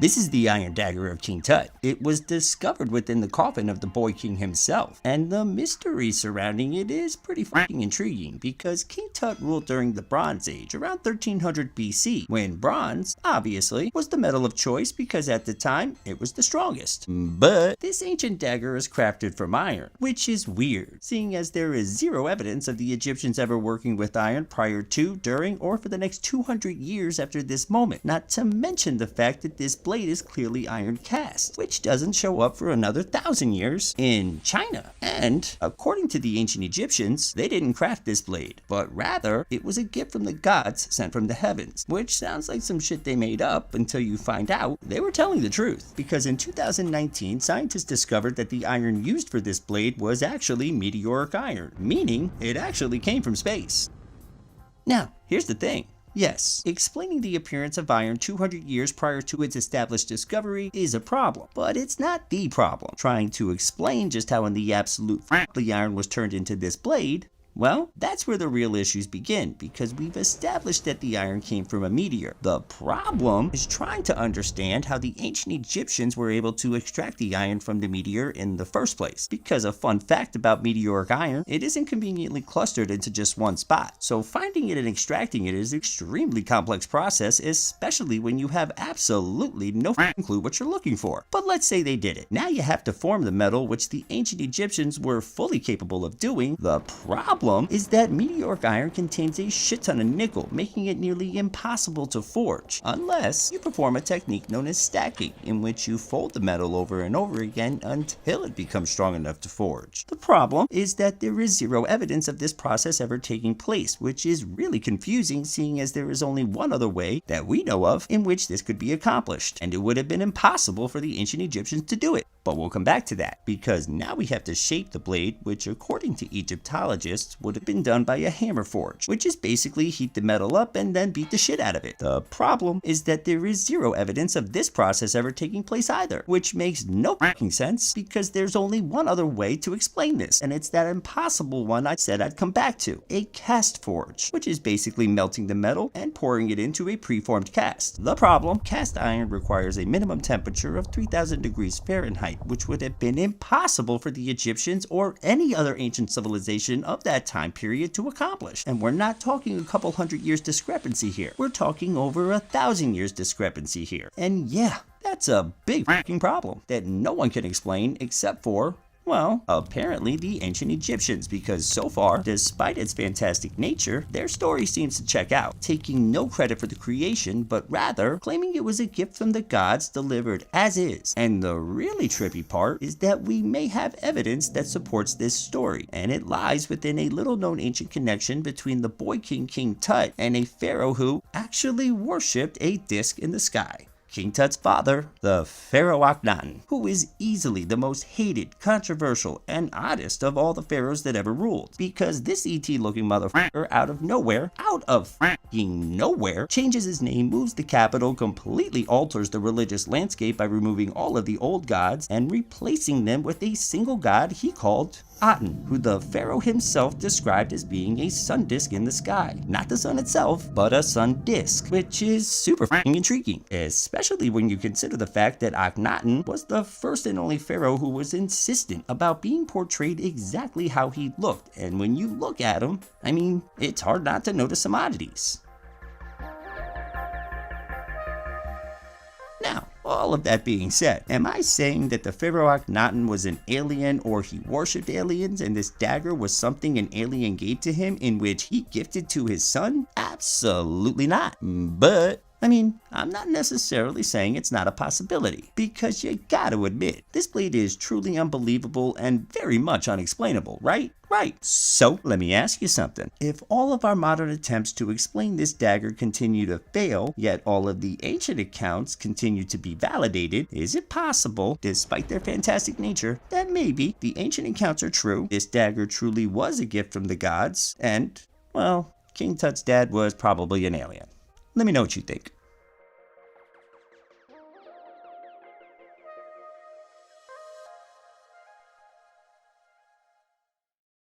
This is the Iron Dagger of King Tut. It was discovered within the coffin of the Boy King himself, and the mystery surrounding it is pretty fucking intriguing because King Tut ruled during the Bronze Age around 1300 BC, when bronze, obviously, was the metal of choice because at the time it was the strongest. But this ancient dagger is crafted from iron, which is weird, seeing as there is zero evidence of the Egyptians ever working with iron prior to, during, or for the next 200 years after this moment, not to mention the fact that this blade is clearly iron cast, which doesn't show up for another 1,000 years in China. And according to the ancient Egyptians, they didn't craft this blade, but rather it was a gift from the gods sent from the heavens, which sounds like some shit they made up until you find out they were telling the truth. Because in 2019, scientists discovered that the iron used for this blade was actually meteoric iron, meaning it actually came from space. Now, here's the thing. Yes, explaining the appearance of iron 200 years prior to its established discovery is a problem, but it's not the problem. Trying to explain just how in the absolute the iron was turned into this blade, well, that's where the real issues begin, because we've established that the iron came from a meteor. The problem is trying to understand how the ancient Egyptians were able to extract the iron from the meteor in the first place. Because a fun fact about meteoric iron, it isn't conveniently clustered into just one spot. So finding it and extracting it is an extremely complex process, especially when you have absolutely no clue what you're looking for. But let's say they did it. Now you have to form the metal, which the ancient Egyptians were fully capable of doing. The problem is that meteoric iron contains a shit ton of nickel, making it nearly impossible to forge, unless you perform a technique known as stacking, in which you fold the metal over and over again until it becomes strong enough to forge. The problem is that there is zero evidence of this process ever taking place, which is really confusing, seeing as there is only one other way that we know of in which this could be accomplished, and it would have been impossible for the ancient Egyptians to do it. But we'll come back to that, because now we have to shape the blade, which according to Egyptologists would have been done by a hammer forge, which is basically heat the metal up and then beat the shit out of it. The problem is that there is zero evidence of this process ever taking place either, which makes no fucking sense because there's only one other way to explain this, and it's that impossible one I said I'd come back to, a cast forge, which is basically melting the metal and pouring it into a preformed cast. The problem, cast iron requires a minimum temperature of 3,000 degrees Fahrenheit, which would have been impossible for the Egyptians or any other ancient civilization of that time period to accomplish. And we're not talking a couple hundred years discrepancy here. We're talking over 1,000 years discrepancy here. And yeah, that's a big fucking problem that no one can explain except for, well, apparently the ancient Egyptians, because so far, despite its fantastic nature, their story seems to check out, taking no credit for the creation, but rather claiming it was a gift from the gods delivered as is. And the really trippy part is that we may have evidence that supports this story, and it lies within a little-known ancient connection between the boy king, King Tut, and a pharaoh who actually worshipped a disc in the sky. King Tut's father, the Pharaoh Akhenaten, who is easily the most hated, controversial, and oddest of all the pharaohs that ever ruled, because this ET-looking motherfucker out of nowhere, changes his name, moves the capital, completely alters the religious landscape by removing all of the old gods and replacing them with a single god he called Aten, who the pharaoh himself described as being a sun disk in the sky. Not the sun itself, but a sun disk, which is super fucking intriguing, especially when you consider the fact that Akhenaten was the first and only pharaoh who was insistent about being portrayed exactly how he looked, and when you look at him, I mean, it's hard not to notice some oddities. Now, all of that being said, am I saying that the Pharaoh Akhenaten was an alien or he worshipped aliens and this dagger was something an alien gave to him in which he gifted to his son? Absolutely not. But I mean, I'm not necessarily saying it's not a possibility, because you gotta admit, this blade is truly unbelievable and very much unexplainable, right? Right. So, let me ask you something. If all of our modern attempts to explain this dagger continue to fail, yet all of the ancient accounts continue to be validated, is it possible, despite their fantastic nature, that maybe the ancient accounts are true, this dagger truly was a gift from the gods, and, well, King Tut's dad was probably an alien? Let me know what you think.